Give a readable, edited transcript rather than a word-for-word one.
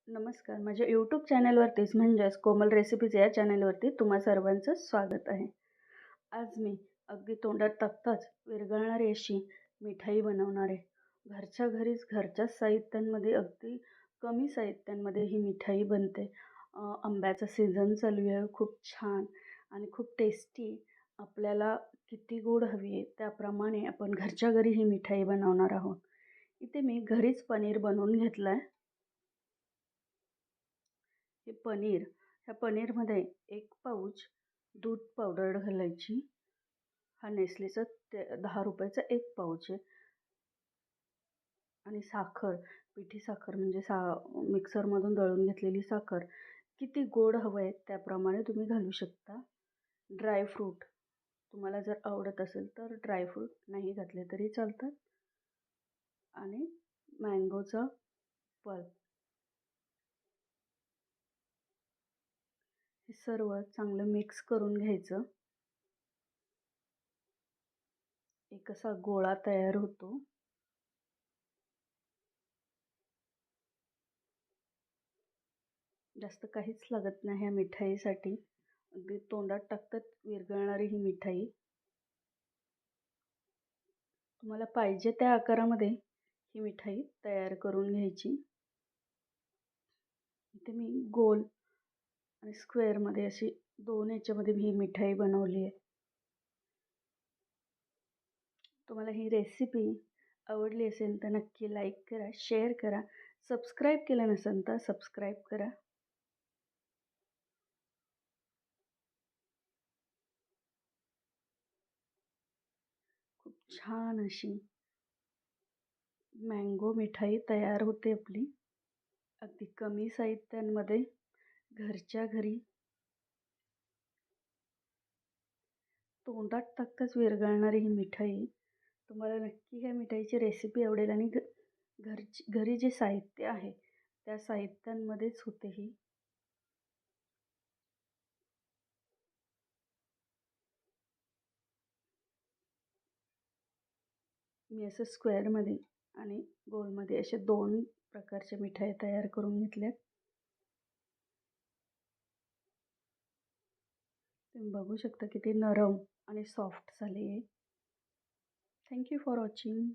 नमस्कार. माझ्या यूट्यूब चॅनलवरतीच म्हणजेच कोमल रेसिपीज या चॅनलवरती तुम्हा सर्वांचं स्वागत आहे. आज मी अगदी तोंडात टाकताच विरघळणारी अशी मिठाई बनवणार आहे. घरच्या घरीच घरच्याच साहित्यांमध्ये अगदी कमी साहित्यांमध्ये ही मिठाई बनते. आंब्याचा सीझन चालू आहे. खूप छान आणि खूप टेस्टी. आपल्याला किती गोड हवी आहे त्याप्रमाणे आपण घरच्या घरी ही मिठाई बनवणार आहोत. इथे मी घरीच पनीर बनवून घेतलं आहे. हे पनीर, ह्या पनीरमध्ये 1 पाऊच दूध पावडर घालायची. हा नेसलेचा ते ₹10चा 1 पाऊच आहे. आणि साखर, पिठी साखर म्हणजे मिक्सरमधून दळून घेतलेली साखर. किती गोड हवं आहे त्याप्रमाणे तुम्ही घालू शकता. ड्रायफ्रूट तुम्हाला जर आवडत असेल तर ड्रायफ्रूट नाही घातले तरी चालतात. आणि मँगोचा पल्प. हे सर्व चांगलं मिक्स करून घ्यायचं. एक असा गोळा तयार होतो. जास्त काहीच लागत नाही ह्या मिठाईसाठी. अगदी तोंडात टाकताच विरघळणारी ही मिठाई. तुम्हाला पाहिजे त्या आकारामध्ये ही मिठाई तयार करून घ्यायची. इथे मी गोल आणि स्क्वेअरमध्ये अशी 2 याच्यामध्ये ही मिठाई बनवली आहे. तुम्हाला ही रेसिपी आवडली असेल तर नक्की लाईक करा, शेअर करा. सबस्क्राईब केलं नसेल तर सबस्क्राईब करा. खूप छान अशी मँगो मिठाई तयार होते आपली. अगदी कमी साहित्यांमध्ये घरच्या घरी तोंडात टाकताच विरघळणारी ही मिठाई. तुम्हाला नक्की ह्या मिठाईची रेसिपी आवडेल आणि घरी जे साहित्य आहे त्या साहित्यांमध्येच होते ही. मी असं स्क्वेअरमध्ये आणि गोलमध्ये अशा 2 प्रकारच्या मिठाई तयार करून घेतल्यात. तुम्ही बघू शकता किती नरम आणि सॉफ्ट झाली आहे. Thank you for watching.